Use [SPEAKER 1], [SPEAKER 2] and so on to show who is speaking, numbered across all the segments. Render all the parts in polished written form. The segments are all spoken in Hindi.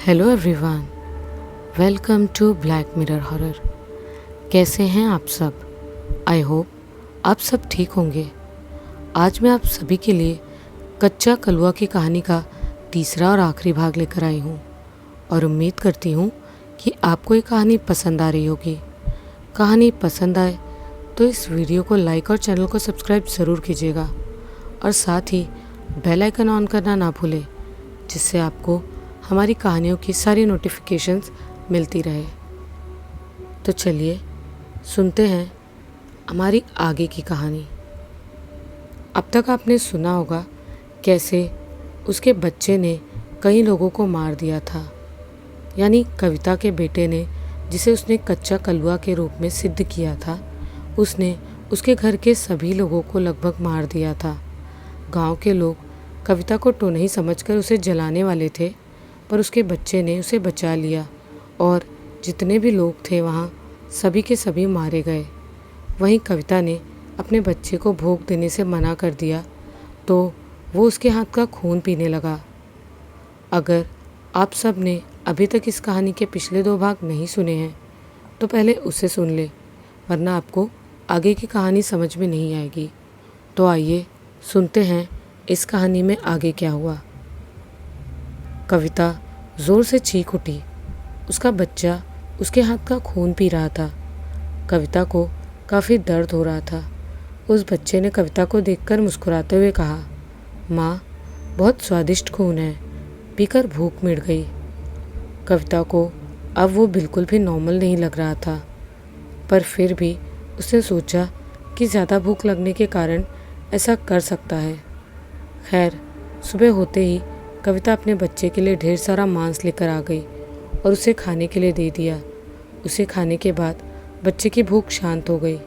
[SPEAKER 1] Hello everyone, welcome to Black Mirror horror. कैसे हैं आप सब? आई होप आप सब ठीक होंगे। आज मैं आप सभी के लिए कच्चा कलवा की कहानी का तीसरा और आखिरी भाग लेकर आई हूँ और उम्मीद करती हूँ कि आपको ये कहानी पसंद आ रही होगी। कहानी पसंद आए तो इस वीडियो को लाइक और चैनल को सब्सक्राइब ज़रूर कीजिएगा और साथ ही बेल आइकन ऑन करना ना भूलें, जिससे आपको हमारी कहानियों की सारी नोटिफिकेशंस मिलती रहे। तो चलिए सुनते हैं हमारी आगे की कहानी। अब तक आपने सुना होगा कैसे उसके बच्चे ने कई लोगों को मार दिया था, यानी कविता के बेटे ने, जिसे उसने कच्चा कलवा के रूप में सिद्ध किया था, उसने उसके घर के सभी लोगों को लगभग मार दिया था। गांव के लोग कविता को तो नहीं समझकर उसे जलाने वाले थे, पर उसके बच्चे ने उसे बचा लिया और जितने भी लोग थे वहाँ सभी के सभी मारे गए। वहीं कविता ने अपने बच्चे को भोग देने से मना कर दिया तो वो उसके हाथ का खून पीने लगा। अगर आप सब ने अभी तक इस कहानी के पिछले 2 भाग नहीं सुने हैं तो पहले उसे सुन ले, वरना आपको आगे की कहानी समझ में नहीं आएगी। तो आइए सुनते हैं इस कहानी में आगे क्या हुआ। कविता ज़ोर से चीख उठी। उसका बच्चा उसके हाथ का खून पी रहा था। कविता को काफ़ी दर्द हो रहा था। उस बच्चे ने कविता को देखकर मुस्कुराते हुए कहा, माँ, बहुत स्वादिष्ट खून है, पीकर भूख मिट गई। कविता को अब वो बिल्कुल भी नॉर्मल नहीं लग रहा था, पर फिर भी उसने सोचा कि ज़्यादा भूख लगने के कारण ऐसा कर सकता है। खैर, सुबह होते ही कविता अपने बच्चे के लिए ढेर सारा मांस लेकर आ गई और उसे खाने के लिए दे दिया। उसे खाने के बाद बच्चे की भूख शांत हो गई,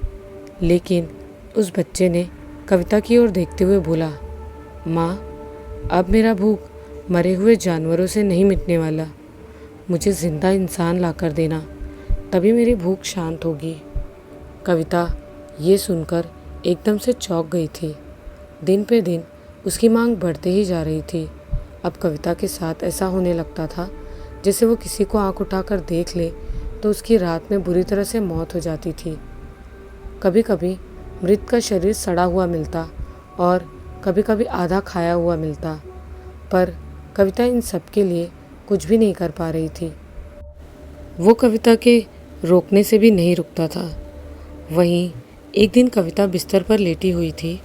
[SPEAKER 1] लेकिन उस बच्चे ने कविता की ओर देखते हुए बोला, माँ, अब मेरा भूख मरे हुए जानवरों से नहीं मिटने वाला। मुझे ज़िंदा इंसान लाकर देना, तभी मेरी भूख शांत होगी। कविता ये सुनकर एकदम से चौंक गई थी। दिन पे दिन उसकी मांग बढ़ते ही जा रही थी। अब कविता के साथ ऐसा होने लगता था जैसे वो किसी को आंख उठाकर देख ले तो उसकी रात में बुरी तरह से मौत हो जाती थी। कभी कभी मृत का शरीर सड़ा हुआ मिलता और कभी कभी आधा खाया हुआ मिलता, पर कविता इन सब के लिए कुछ भी नहीं कर पा रही थी। वो कविता के रोकने से भी नहीं रुकता था। वहीं एक दिन कविता बिस्तर पर लेटी हुई थी।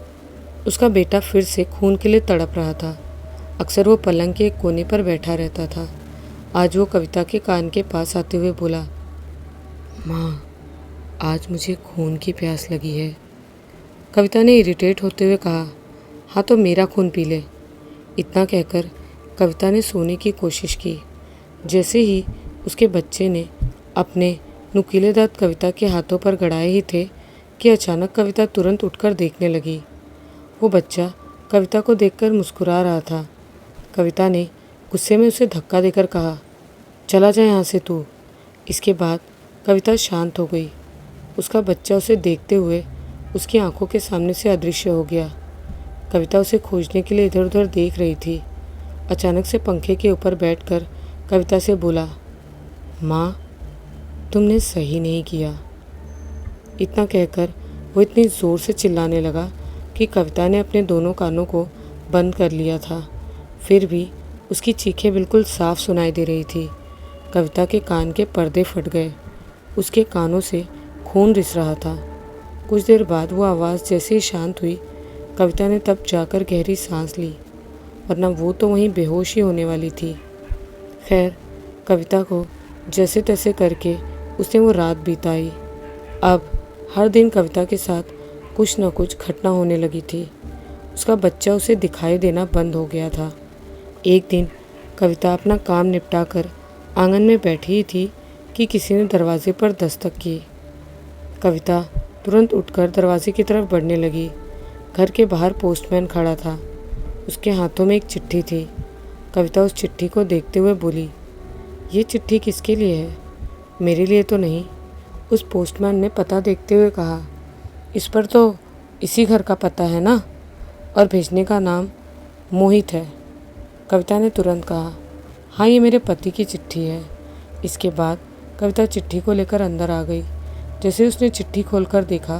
[SPEAKER 1] उसका बेटा फिर से खून के लिए तड़प रहा था। अक्सर वो पलंग के एक कोने पर बैठा रहता था। आज वो कविता के कान के पास आते हुए बोला, माँ, आज मुझे खून की प्यास लगी है। कविता ने इरिटेट होते हुए कहा, हाँ तो मेरा खून पी ले। इतना कहकर कविता ने सोने की कोशिश की। जैसे ही उसके बच्चे ने अपने नुकीले दांत कविता के हाथों पर गड़ाए ही थे कि अचानक कविता तुरंत उठकर देखने लगी। वो बच्चा कविता को देखकर मुस्कुरा रहा था। कविता ने गुस्से में उसे धक्का देकर कहा, चला जा यहाँ से तू। इसके बाद कविता शांत हो गई। उसका बच्चा उसे देखते हुए उसकी आंखों के सामने से अदृश्य हो गया। कविता उसे खोजने के लिए इधर उधर देख रही थी। अचानक से पंखे के ऊपर बैठकर कविता से बोला, माँ, तुमने सही नहीं किया। इतना कहकर वो इतनी ज़ोर से चिल्लाने लगा कि कविता ने अपने दोनों कानों को बंद कर लिया था। फिर भी उसकी चीखें बिल्कुल साफ सुनाई दे रही थी। कविता के कान के पर्दे फट गए। उसके कानों से खून रिस रहा था। कुछ देर बाद वो आवाज़ जैसे ही शांत हुई, कविता ने तब जाकर गहरी सांस ली, वरना वो तो वहीं बेहोश ही होने वाली थी। खैर, कविता को जैसे तैसे करके उसने वो रात बिताई। अब हर दिन कविता के साथ कुछ न कुछ घटना होने लगी थी। उसका बच्चा उसे दिखाई देना बंद हो गया था। एक दिन कविता अपना काम निपटाकर आंगन में बैठी ही थी कि किसी ने दरवाजे पर दस्तक की। कविता तुरंत उठकर दरवाजे की तरफ बढ़ने लगी। घर के बाहर पोस्टमैन खड़ा था। उसके हाथों में एक चिट्ठी थी। कविता उस चिट्ठी को देखते हुए बोली, ये चिट्ठी किसके लिए है? मेरे लिए तो नहीं। उस पोस्टमैन ने पता देखते हुए कहा, इस पर तो इसी घर का पता है ना, और भेजने का नाम मोहित है। कविता ने तुरंत कहा, हाँ, ये मेरे पति की चिट्ठी है। इसके बाद कविता चिट्ठी को लेकर अंदर आ गई। जैसे उसने चिट्ठी खोलकर देखा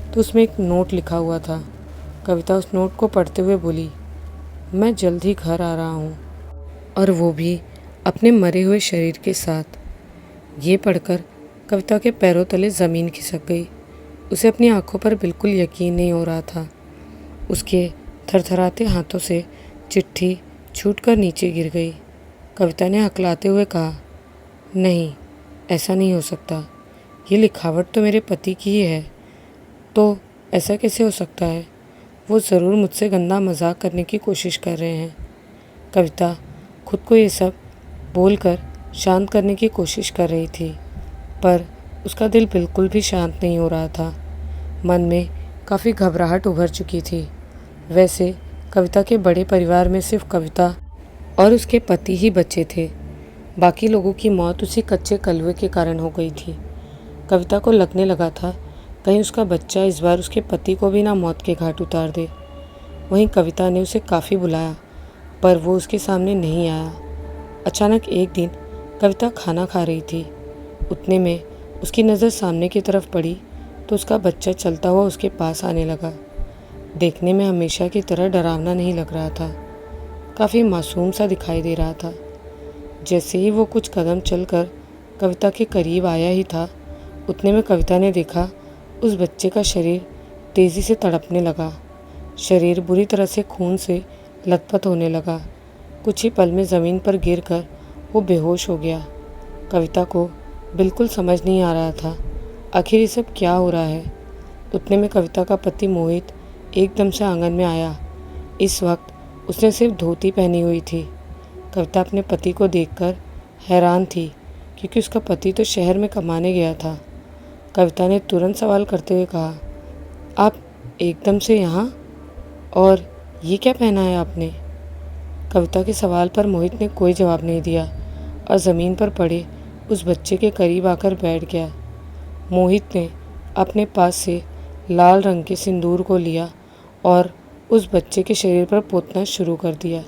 [SPEAKER 1] तो उसमें एक नोट लिखा हुआ था। कविता उस नोट को पढ़ते हुए बोली, मैं जल्द ही घर आ रहा हूँ, और वो भी अपने मरे हुए शरीर के साथ। ये पढ़कर कविता के पैरों तले ज़मीन खिसक गई। उसे अपनी आंखों पर बिल्कुल यकीन नहीं हो रहा था। उसके थरथराते हाथों से चिट्ठी छूटकर नीचे गिर गई। कविता ने हकलाते हुए कहा, नहीं, ऐसा नहीं हो सकता। ये लिखावट तो मेरे पति की ही है, तो ऐसा कैसे हो सकता है? वो ज़रूर मुझसे गंदा मजाक करने की कोशिश कर रहे हैं। कविता खुद को ये सब बोलकर शांत करने की कोशिश कर रही थी, पर उसका दिल बिल्कुल भी शांत नहीं हो रहा था। मन में काफ़ी घबराहट उभर चुकी थी। वैसे कविता के बड़े परिवार में सिर्फ कविता और उसके पति ही बचे थे। बाकी लोगों की मौत उसी कच्चे कलवे के कारण हो गई थी। कविता को लगने लगा था कहीं उसका बच्चा इस बार उसके पति को भी ना मौत के घाट उतार दे। वहीं कविता ने उसे काफ़ी बुलाया, पर वो उसके सामने नहीं आया। अचानक एक दिन कविता खाना खा रही थी। उतने में उसकी नज़र सामने की तरफ पड़ी तो उसका बच्चा चलता हुआ उसके पास आने लगा। देखने में हमेशा की तरह डरावना नहीं लग रहा था, काफ़ी मासूम सा दिखाई दे रहा था। जैसे ही वो कुछ कदम चलकर कविता के करीब आया ही था, उतने में कविता ने देखा उस बच्चे का शरीर तेज़ी से तड़पने लगा। शरीर बुरी तरह से खून से लथपथ होने लगा। कुछ ही पल में ज़मीन पर गिरकर वो बेहोश हो गया। कविता को बिल्कुल समझ नहीं आ रहा था आखिर ये सब क्या हो रहा है। उतने में कविता का पति मोहित एकदम से आंगन में आया। इस वक्त उसने सिर्फ धोती पहनी हुई थी। कविता अपने पति को देखकर हैरान थी, क्योंकि उसका पति तो शहर में कमाने गया था। कविता ने तुरंत सवाल करते हुए कहा, आप एकदम से यहाँ, और ये क्या पहना है आपने? कविता के सवाल पर मोहित ने कोई जवाब नहीं दिया और ज़मीन पर पड़े उस बच्चे के करीब आकर बैठ गया। मोहित ने अपने पास से लाल रंग के सिंदूर को लिया और उस बच्चे के शरीर पर पोतना शुरू कर दिया।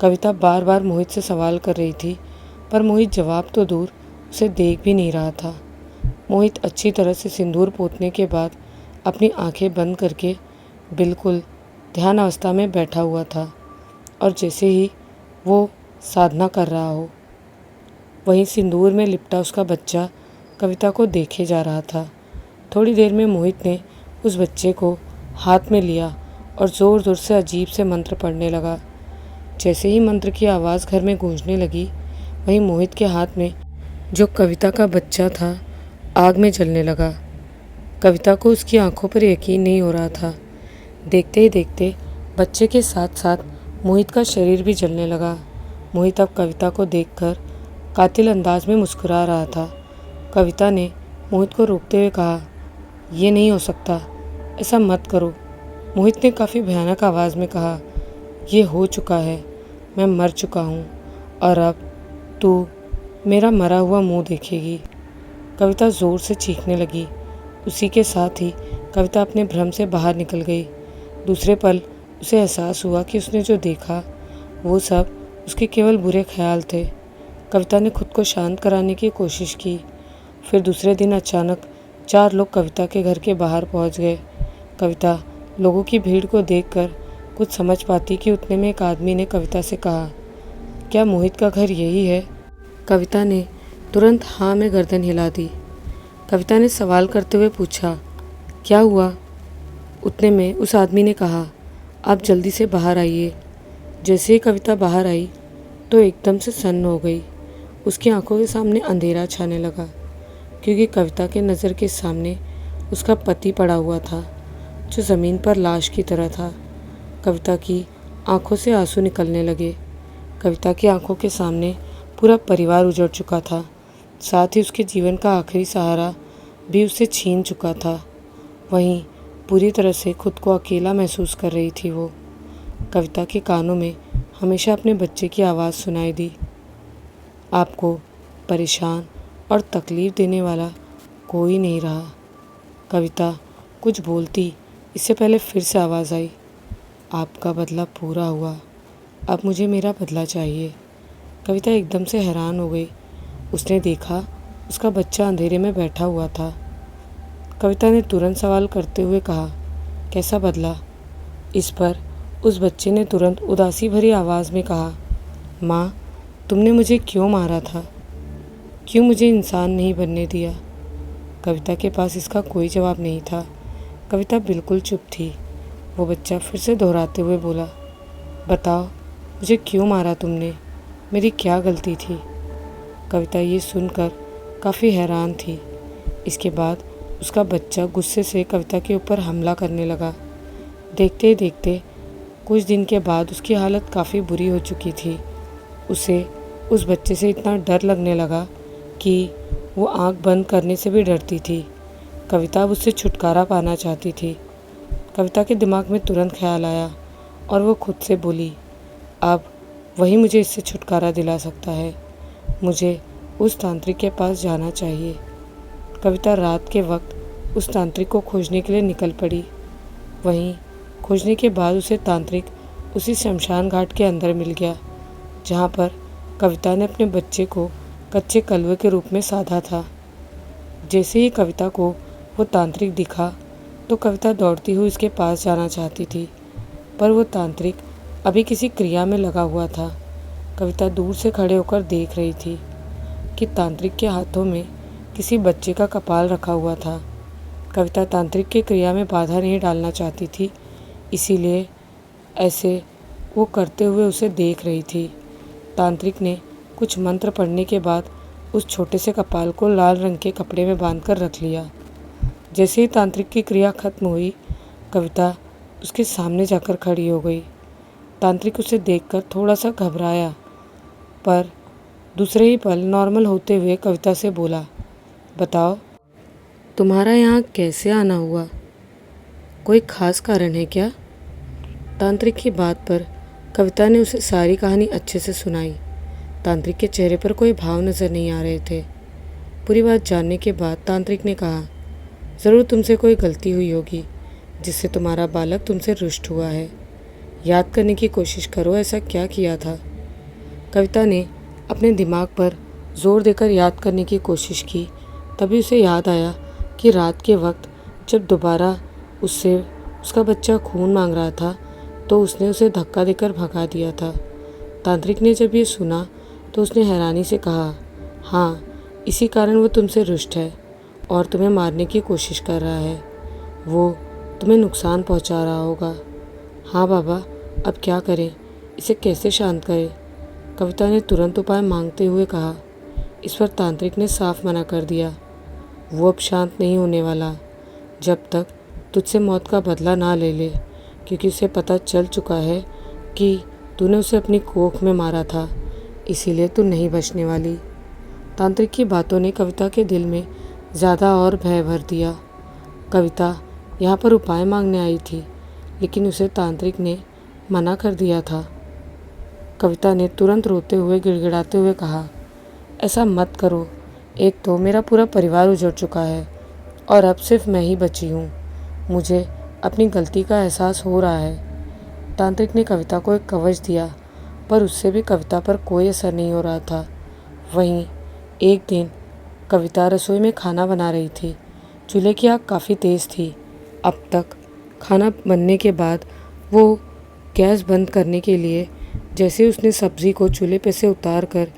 [SPEAKER 1] कविता बार बार मोहित से सवाल कर रही थी, पर मोहित जवाब तो दूर उसे देख भी नहीं रहा था। मोहित अच्छी तरह से सिंदूर पोतने के बाद अपनी आंखें बंद करके बिल्कुल ध्यान अवस्था में बैठा हुआ था, और जैसे ही वो साधना कर रहा हो, वहीं सिंदूर में लिपटा उसका बच्चा कविता को देखे जा रहा था। थोड़ी देर में मोहित ने उस बच्चे को हाथ में लिया और ज़ोर ज़ोर से अजीब से मंत्र पढ़ने लगा। जैसे ही मंत्र की आवाज़ घर में गूंजने लगी, वहीं मोहित के हाथ में जो कविता का बच्चा था आग में जलने लगा। कविता को उसकी आंखों पर यकीन नहीं हो रहा था। देखते ही देखते बच्चे के साथ साथ मोहित का शरीर भी जलने लगा। मोहित अब कविता को देखकर कातिल अंदाज में मुस्कुरा रहा था। कविता ने मोहित को रोकते हुए कहा, ये नहीं हो सकता, ऐसा मत करो। मोहित ने काफ़ी भयानक आवाज़ में कहा, ये हो चुका है, मैं मर चुका हूँ, और अब तू मेरा मरा हुआ मुंह देखेगी। कविता ज़ोर से चीखने लगी। उसी के साथ ही कविता अपने भ्रम से बाहर निकल गई। दूसरे पल उसे एहसास हुआ कि उसने जो देखा वो सब उसके केवल बुरे ख्याल थे। कविता ने खुद को शांत कराने की कोशिश की। फिर दूसरे दिन अचानक 4 लोग कविता के घर के बाहर पहुंच गए। कविता लोगों की भीड़ को देखकर कुछ समझ पाती कि उतने में एक आदमी ने कविता से कहा, क्या मोहित का घर यही है? कविता ने तुरंत हाँ में गर्दन हिला दी। कविता ने सवाल करते हुए पूछा, क्या हुआ? उतने में उस आदमी ने कहा, आप जल्दी से बाहर आइए। जैसे ही कविता बाहर आई तो एकदम से सन्न हो गई। उसकी आंखों के सामने अंधेरा छाने लगा, क्योंकि कविता के नज़र के सामने उसका पति पड़ा हुआ था, जो ज़मीन पर लाश की तरह था। कविता की आंखों से आंसू निकलने लगे। कविता की आंखों के सामने पूरा परिवार उजड़ चुका था, साथ ही उसके जीवन का आखिरी सहारा भी उसे छीन चुका था। वहीं पूरी तरह से खुद को अकेला महसूस कर रही थी वो। कविता के कानों में हमेशा अपने बच्चे की आवाज़ सुनाई दी, आपको परेशान और तकलीफ़ देने वाला कोई नहीं रहा। कविता कुछ बोलती इससे पहले फिर से आवाज़ आई, आपका बदला पूरा हुआ, अब मुझे मेरा बदला चाहिए। कविता एकदम से हैरान हो गई। उसने देखा उसका बच्चा अंधेरे में बैठा हुआ था। कविता ने तुरंत सवाल करते हुए कहा, कैसा बदला? इस पर उस बच्चे ने तुरंत उदासी भरी आवाज़ में कहा, माँ, तुमने मुझे क्यों मारा था? क्यों मुझे इंसान नहीं बनने दिया? कविता के पास इसका कोई जवाब नहीं था। कविता बिल्कुल चुप थी। वो बच्चा फिर से दोहराते हुए बोला, बताओ, मुझे क्यों मारा तुमने? मेरी क्या गलती थी? कविता ये सुनकर काफ़ी हैरान थी। इसके बाद उसका बच्चा गुस्से से कविता के ऊपर हमला करने लगा। देखते ही देखते कुछ दिन के बाद उसकी हालत काफ़ी बुरी हो चुकी थी। उसे उस बच्चे से इतना डर लगने लगा कि वो आंख बंद करने से भी डरती थी। कविता अब उससे छुटकारा पाना चाहती थी। कविता के दिमाग में तुरंत ख्याल आया और वो खुद से बोली, अब वही मुझे इससे छुटकारा दिला सकता है। मुझे उस तांत्रिक के पास जाना चाहिए। कविता रात के वक्त उस तांत्रिक को खोजने के लिए निकल पड़ी। वहीं खोजने के बाद उसे तांत्रिक उसी शमशान घाट के अंदर मिल गया, जहाँ पर कविता ने अपने बच्चे को कच्चे कलवे के रूप में साधा था। जैसे ही कविता को वो तांत्रिक दिखा तो कविता दौड़ती हुई उसके पास जाना चाहती थी, पर वो तांत्रिक अभी किसी क्रिया में लगा हुआ था। कविता दूर से खड़े होकर देख रही थी कि तांत्रिक के हाथों में किसी बच्चे का कपाल रखा हुआ था। कविता तांत्रिक की क्रिया में बाधा नहीं डालना चाहती थी, इसीलिए ऐसे वो करते हुए उसे देख रही थी। तांत्रिक ने कुछ मंत्र पढ़ने के बाद उस छोटे से कपाल को लाल रंग के कपड़े में बांधकर रख लिया। जैसे ही तांत्रिक की क्रिया खत्म हुई, कविता उसके सामने जाकर खड़ी हो गई। तांत्रिक उसे देखकर थोड़ा सा घबराया, पर दूसरे ही पल नॉर्मल होते हुए कविता से बोला, बताओ, तुम्हारा यहाँ कैसे आना हुआ? कोई खास कारण है क्या? तांत्रिक की बात पर कविता ने उसे सारी कहानी अच्छे से सुनाई। तांत्रिक के चेहरे पर कोई भाव नज़र नहीं आ रहे थे। पूरी बात जानने के बाद तांत्रिक ने कहा, ज़रूर तुमसे कोई गलती हुई होगी जिससे तुम्हारा बालक तुमसे रुष्ट हुआ है। याद करने की कोशिश करो, ऐसा क्या किया था? कविता ने अपने दिमाग पर जोर देकर याद करने की कोशिश की। तभी उसे याद आया कि रात के वक्त जब दोबारा उससे उसका बच्चा खून मांग रहा था तो उसने उसे धक्का देकर भगा दिया था। तांत्रिक ने जब ये सुना तो उसने हैरानी से कहा, हाँ, इसी कारण वो तुमसे रुष्ट है और तुम्हें मारने की कोशिश कर रहा है। वो तुम्हें नुकसान पहुंचा रहा होगा। हाँ बाबा, अब क्या करें? इसे कैसे शांत करें? कविता ने तुरंत उपाय मांगते हुए कहा। इस पर तांत्रिक ने साफ मना कर दिया। वो अब शांत नहीं होने वाला जब तक तुझसे मौत का बदला ना ले ले, क्योंकि उसे पता चल चुका है कि तूने उसे अपनी कोख में मारा था, इसीलिए तू नहीं बचने वाली। तांत्रिक की बातों ने कविता के दिल में ज़्यादा और भय भर दिया। कविता यहाँ पर उपाय मांगने आई थी, लेकिन उसे तांत्रिक ने मना कर दिया था। कविता ने तुरंत रोते हुए गिड़गिड़ाते हुए कहा, ऐसा मत करो। एक तो मेरा पूरा परिवार उजड़ चुका है और अब सिर्फ मैं ही बची हूँ। मुझे अपनी गलती का एहसास हो रहा है। तांत्रिक ने कविता को एक कवच दिया, पर उससे भी कविता पर कोई असर नहीं हो रहा था। वहीं एक दिन कविता रसोई में खाना बना रही थी। चूल्हे की आग काफ़ी तेज़ थी। अब तक खाना बनने के बाद वो गैस बंद करने के लिए, जैसे उसने सब्ज़ी को चूल्हे पे से उतार कर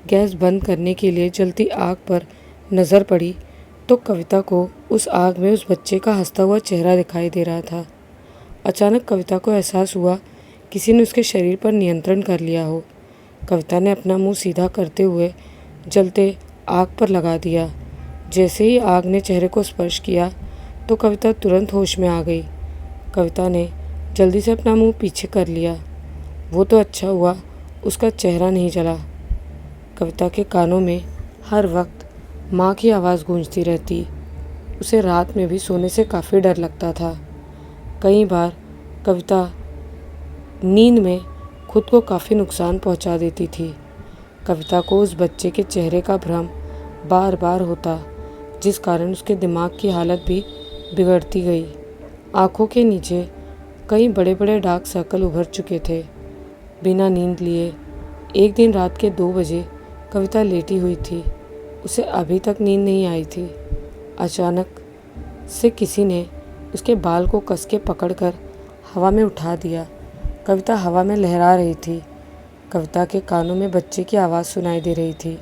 [SPEAKER 1] गैस बंद करने के लिए जलती आग पर नज़र पड़ी तो कविता को उस आग में उस बच्चे का हंसता हुआ चेहरा दिखाई दे रहा था। अचानक कविता को एहसास हुआ किसी ने उसके शरीर पर नियंत्रण कर लिया हो। कविता ने अपना मुंह सीधा करते हुए जलते आग पर लगा दिया। जैसे ही आग ने चेहरे को स्पर्श किया तो कविता तुरंत होश में आ गई। कविता ने जल्दी से अपना मुंह पीछे कर लिया। वो तो अच्छा हुआ उसका चेहरा नहीं जला। कविता के कानों में हर वक्त माँ की आवाज़ गूंजती रहती। उसे रात में भी सोने से काफ़ी डर लगता था। कई बार कविता नींद में खुद को काफ़ी नुकसान पहुंचा देती थी। कविता को उस बच्चे के चेहरे का भ्रम बार बार होता, जिस कारण उसके दिमाग की हालत भी बिगड़ती गई। आँखों के नीचे कई बड़े बड़े डार्क सर्कल उभर चुके थे। बिना नींद लिए एक दिन रात के 2 बजे कविता लेटी हुई थी। उसे अभी तक नींद नहीं आई थी। अचानक से किसी ने उसके बाल को कस के पकड़कर हवा में उठा दिया। कविता हवा में लहरा रही थी। कविता के कानों में बच्चे की आवाज़ सुनाई दे रही थी,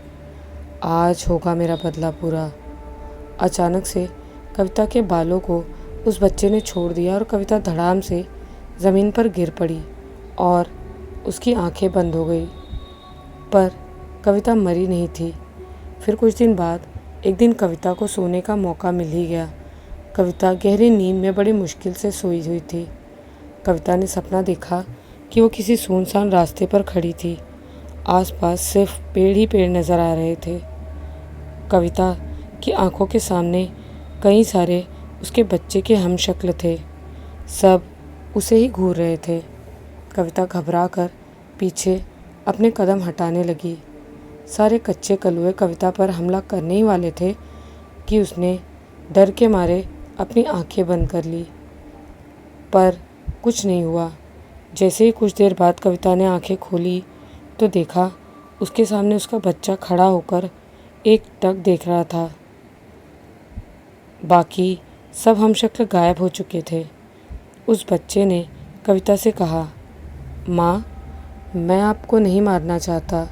[SPEAKER 1] आज होगा मेरा बदला पूरा। अचानक से कविता के बालों को उस बच्चे ने छोड़ दिया और कविता धड़ाम से ज़मीन पर गिर पड़ी और उसकी आंखें बंद हो गई। पर कविता मरी नहीं थी। फिर कुछ दिन बाद एक दिन कविता को सोने का मौका मिल ही गया। कविता गहरी नींद में बड़ी मुश्किल से सोई हुई थी। कविता ने सपना देखा कि वो किसी सुनसान रास्ते पर खड़ी थी। आसपास सिर्फ पेड़ ही पेड़ नज़र आ रहे थे। कविता की आंखों के सामने कई सारे उसके बच्चे के हमशक्ल थे। सब उसे ही घूर रहे थे। कविता घबरा कर पीछे अपने कदम हटाने लगी। सारे कच्चे कलुए कविता पर हमला करने ही वाले थे कि उसने डर के मारे अपनी आंखें बंद कर ली। पर कुछ नहीं हुआ। जैसे ही कुछ देर बाद कविता ने आंखें खोली तो देखा उसके सामने उसका बच्चा खड़ा होकर एक टक देख रहा था। बाकी सब हमशक्ल गायब हो चुके थे। उस बच्चे ने कविता से कहा, माँ, मैं आपको नहीं मारना चाहता,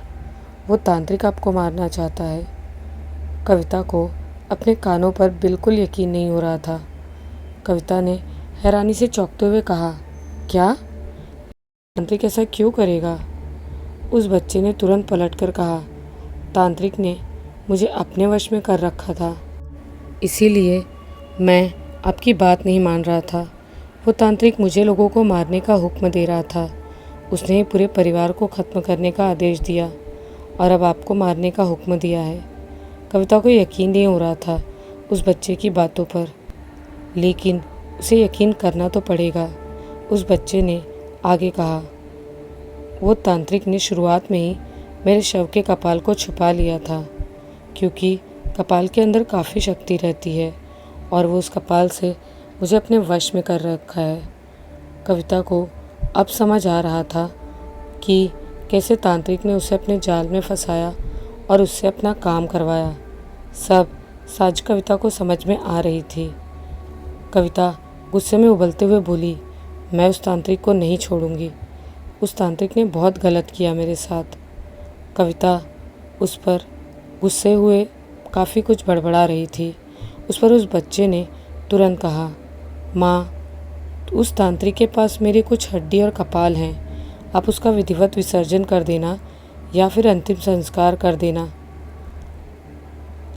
[SPEAKER 1] वो तांत्रिक आपको मारना चाहता है। कविता को अपने कानों पर बिल्कुल यकीन नहीं हो रहा था। कविता ने हैरानी से चौंकते हुए कहा, क्या? तांत्रिक ऐसा क्यों करेगा? उस बच्चे ने तुरंत पलटकर कहा, तांत्रिक ने मुझे अपने वश में कर रखा था, इसीलिए मैं आपकी बात नहीं मान रहा था। वो तांत्रिक मुझे लोगों को मारने का हुक्म दे रहा था। उसने पूरे परिवार को ख़त्म करने का आदेश दिया और अब आपको मारने का हुक्म दिया है। कविता को यकीन नहीं हो रहा था उस बच्चे की बातों पर, लेकिन उसे यकीन करना तो पड़ेगा। उस बच्चे ने आगे कहा, वो तांत्रिक ने शुरुआत में ही मेरे शव के कपाल को छुपा लिया था, क्योंकि कपाल के अंदर काफ़ी शक्ति रहती है और वो उस कपाल से मुझे अपने वश में कर रखा है। कविता को अब समझ आ रहा था कि कैसे तांत्रिक ने उसे अपने जाल में फंसाया और उससे अपना काम करवाया। सब साज कविता को समझ में आ रही थी। कविता गुस्से में उबलते हुए बोली, मैं उस तांत्रिक को नहीं छोड़ूंगी। उस तांत्रिक ने बहुत गलत किया मेरे साथ। कविता उस पर गुस्से हुए काफ़ी कुछ बड़बड़ा रही थी। उस पर उस बच्चे ने तुरंत कहा, माँ, उस तांत्रिक के पास मेरी कुछ हड्डी और कपाल हैं। आप उसका विधिवत विसर्जन कर देना या फिर अंतिम संस्कार कर देना।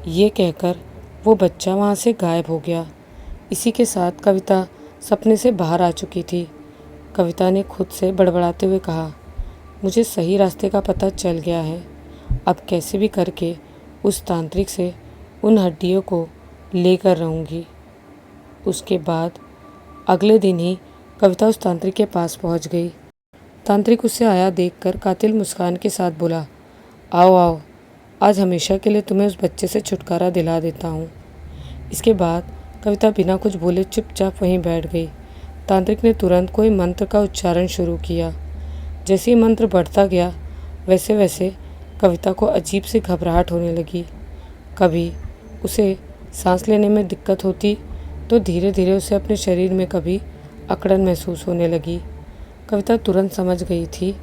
[SPEAKER 1] ये कहकर वो बच्चा वहाँ से गायब हो गया। इसी के साथ कविता सपने से बाहर आ चुकी थी। कविता ने खुद से बड़बड़ाते हुए कहा, मुझे सही रास्ते का पता चल गया है। अब कैसे भी करके उस तांत्रिक से उन हड्डियों को लेकर रहूँगी। उसके बाद अगले दिन ही कविता उस तांत्रिक के पास पहुंच गई। तांत्रिक उससे आया देखकर कातिल मुस्कान के साथ बोला, आओ आओ, आज हमेशा के लिए तुम्हें उस बच्चे से छुटकारा दिला देता हूँ। इसके बाद कविता बिना कुछ बोले चुपचाप वहीं बैठ गई। तांत्रिक ने तुरंत कोई मंत्र का उच्चारण शुरू किया। जैसे ही मंत्र बढ़ता गया वैसे वैसे कविता को अजीब सी घबराहट होने लगी। कभी उसे सांस लेने में दिक्कत होती तो धीरे धीरे उसे अपने शरीर में कभी अकड़न महसूस होने लगी। कविता तुरंत समझ गई थी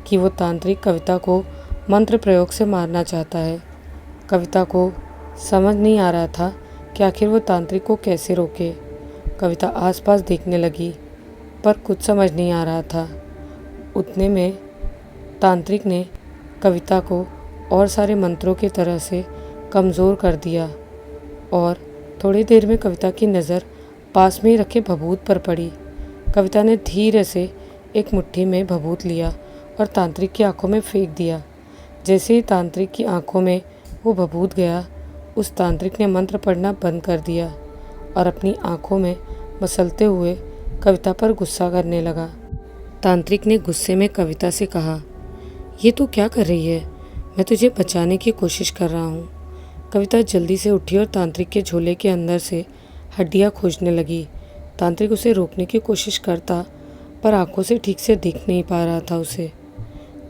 [SPEAKER 1] कि वो तांत्रिक कविता को मंत्र प्रयोग से मारना चाहता है। कविता को समझ नहीं आ रहा था कि आखिर वो तांत्रिक को कैसे रोके। कविता आसपास देखने लगी पर कुछ समझ नहीं आ रहा था। उतने में तांत्रिक ने कविता को और सारे मंत्रों की तरह से कमज़ोर कर दिया और थोड़ी देर में कविता की नज़र पास में ही रखे भभूत पर पड़ी। कविता ने धीरे से एक मुट्ठी में भभूत लिया और तांत्रिक की आंखों में फेंक दिया। जैसे ही तांत्रिक की आंखों में वो भभूत गया, उस तांत्रिक ने मंत्र पढ़ना बंद कर दिया और अपनी आंखों में मसलते हुए कविता पर गुस्सा करने लगा। तांत्रिक ने गुस्से में कविता से कहा, ये तू क्या कर रही है? मैं तुझे बचाने की कोशिश कर रहा हूँ। कविता जल्दी से उठी और तांत्रिक के झोले के अंदर से हड्डियाँ खोजने लगी। तांत्रिक उसे रोकने की कोशिश करता पर आंखों से ठीक से दिख नहीं पा रहा था उसे।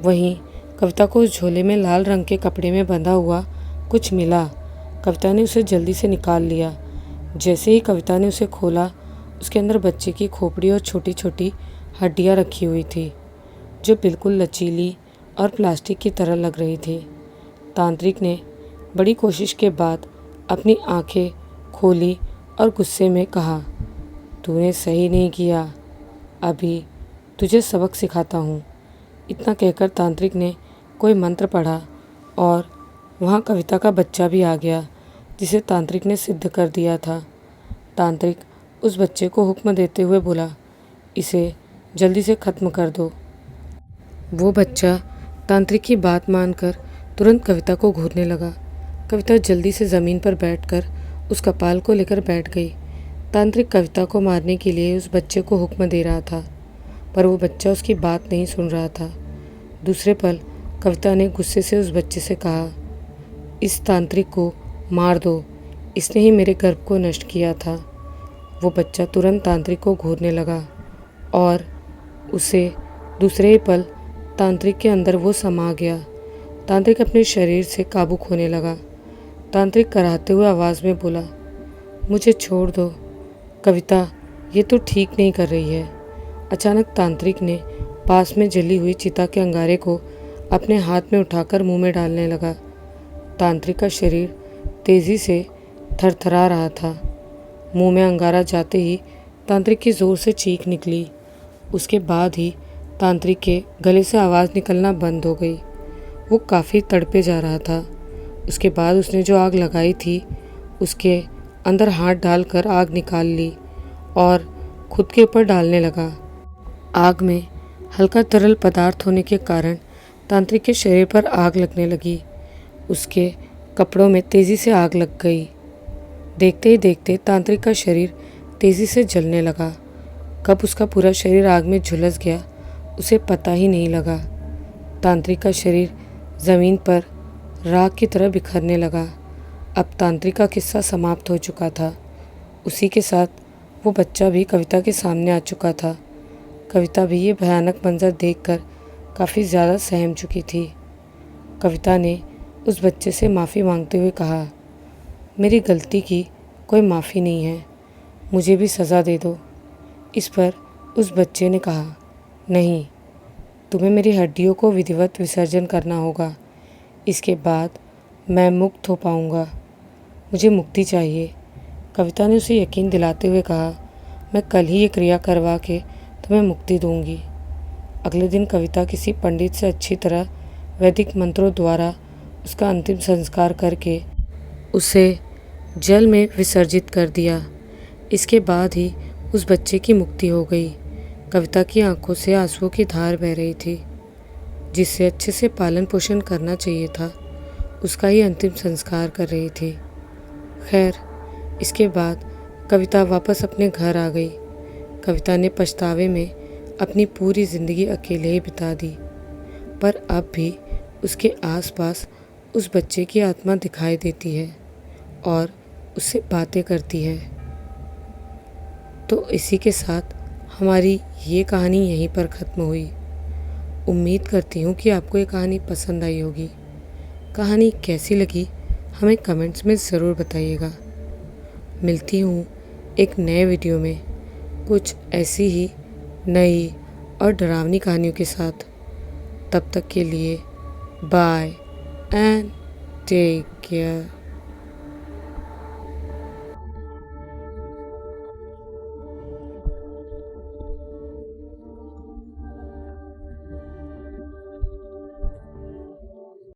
[SPEAKER 1] वहीं कविता को उस झोले में लाल रंग के कपड़े में बंधा हुआ कुछ मिला। कविता ने उसे जल्दी से निकाल लिया। जैसे ही कविता ने उसे खोला, उसके अंदर बच्चे की खोपड़ी और छोटी छोटी हड्डियाँ रखी हुई थी, जो बिल्कुल लचीली और प्लास्टिक की तरह लग रही थी। तांत्रिक ने बड़ी कोशिश के बाद अपनी आंखें खोली और गुस्से में कहा, तूने सही नहीं किया, अभी तुझे सबक सिखाता हूँ। इतना कहकर तांत्रिक ने कोई मंत्र पढ़ा और वहाँ कविता का बच्चा भी आ गया, जिसे तांत्रिक ने सिद्ध कर दिया था। तांत्रिक उस बच्चे को हुक्म देते हुए बोला, इसे जल्दी से ख़त्म कर दो। वो बच्चा तांत्रिक की बात मानकर तुरंत कविता को घूरने लगा। कविता जल्दी से ज़मीन पर बैठकर उस कपाल को लेकर बैठ गई। तांत्रिक कविता को मारने के लिए उस बच्चे को हुक्म दे रहा था, पर वो बच्चा उसकी बात नहीं सुन रहा था। दूसरे पल कविता ने गुस्से से उस बच्चे से कहा, इस तांत्रिक को मार दो, इसने ही मेरे गर्भ को नष्ट किया था। वो बच्चा तुरंत तांत्रिक को घूरने लगा और उसे दूसरे ही पल तांत्रिक के अंदर वो समा गया। तांत्रिक अपने शरीर से काबू खोने लगा। तांत्रिक कराहते हुए आवाज़ में बोला, मुझे छोड़ दो कविता, ये तो ठीक नहीं कर रही है। अचानक तांत्रिक ने पास में जली हुई चिता के अंगारे को अपने हाथ में उठाकर मुंह में डालने लगा। तांत्रिक का शरीर तेज़ी से थरथरा रहा था। मुंह में अंगारा जाते ही तांत्रिक की ज़ोर से चीख निकली। उसके बाद ही तांत्रिक के गले से आवाज़ निकलना बंद हो गई। वो काफ़ी तड़पे जा रहा था। उसके बाद उसने जो आग लगाई थी, उसके अंदर हाथ डालकर आग निकाल ली और खुद के ऊपर डालने लगा। आग में हल्का तरल पदार्थ होने के कारण तांत्रिक के शरीर पर आग लगने लगी। उसके कपड़ों में तेज़ी से आग लग गई। देखते ही देखते तांत्रिक का शरीर तेज़ी से जलने लगा। कब उसका पूरा शरीर आग में झुलस गया, उसे पता ही नहीं लगा। तांत्रिक का शरीर ज़मीन पर राख की तरह बिखरने लगा। अब तांत्रिक का किस्सा समाप्त हो चुका था। उसी के साथ वो बच्चा भी कविता के सामने आ चुका था। कविता भी ये भयानक मंजर देखकर काफ़ी ज़्यादा सहम चुकी थी। कविता ने उस बच्चे से माफ़ी मांगते हुए कहा, मेरी गलती की कोई माफ़ी नहीं है, मुझे भी सज़ा दे दो। इस पर उस बच्चे ने कहा, नहीं, तुम्हें मेरी हड्डियों को विधिवत विसर्जन करना होगा, इसके बाद मैं मुक्त हो पाऊँगा। मुझे मुक्ति चाहिए। कविता ने उसे यकीन दिलाते हुए कहा, मैं कल ही ये क्रिया करवा के तुम्हें मुक्ति दूंगी। अगले दिन कविता किसी पंडित से अच्छी तरह वैदिक मंत्रों द्वारा उसका अंतिम संस्कार करके उसे जल में विसर्जित कर दिया। इसके बाद ही उस बच्चे की मुक्ति हो गई। कविता की आंखों से आंसुओं की धार बह रही थी। जिससे अच्छे से पालन पोषण करना चाहिए था, उसका ही अंतिम संस्कार कर रही थी। खैर, इसके बाद कविता वापस अपने घर आ गई। कविता ने पछतावे में अपनी पूरी ज़िंदगी अकेले ही बिता दी, पर अब भी उसके आसपास उस बच्चे की आत्मा दिखाई देती है और उससे बातें करती है। तो इसी के साथ हमारी ये कहानी यहीं पर ख़त्म हुई। उम्मीद करती हूँ कि आपको ये कहानी पसंद आई होगी। कहानी कैसी लगी हमें कमेंट्स में ज़रूर बताइएगा। मिलती हूँ एक नए वीडियो में कुछ ऐसी ही नई और डरावनी कहानियों के साथ। तब तक के लिए बाय एंड टेक केयर।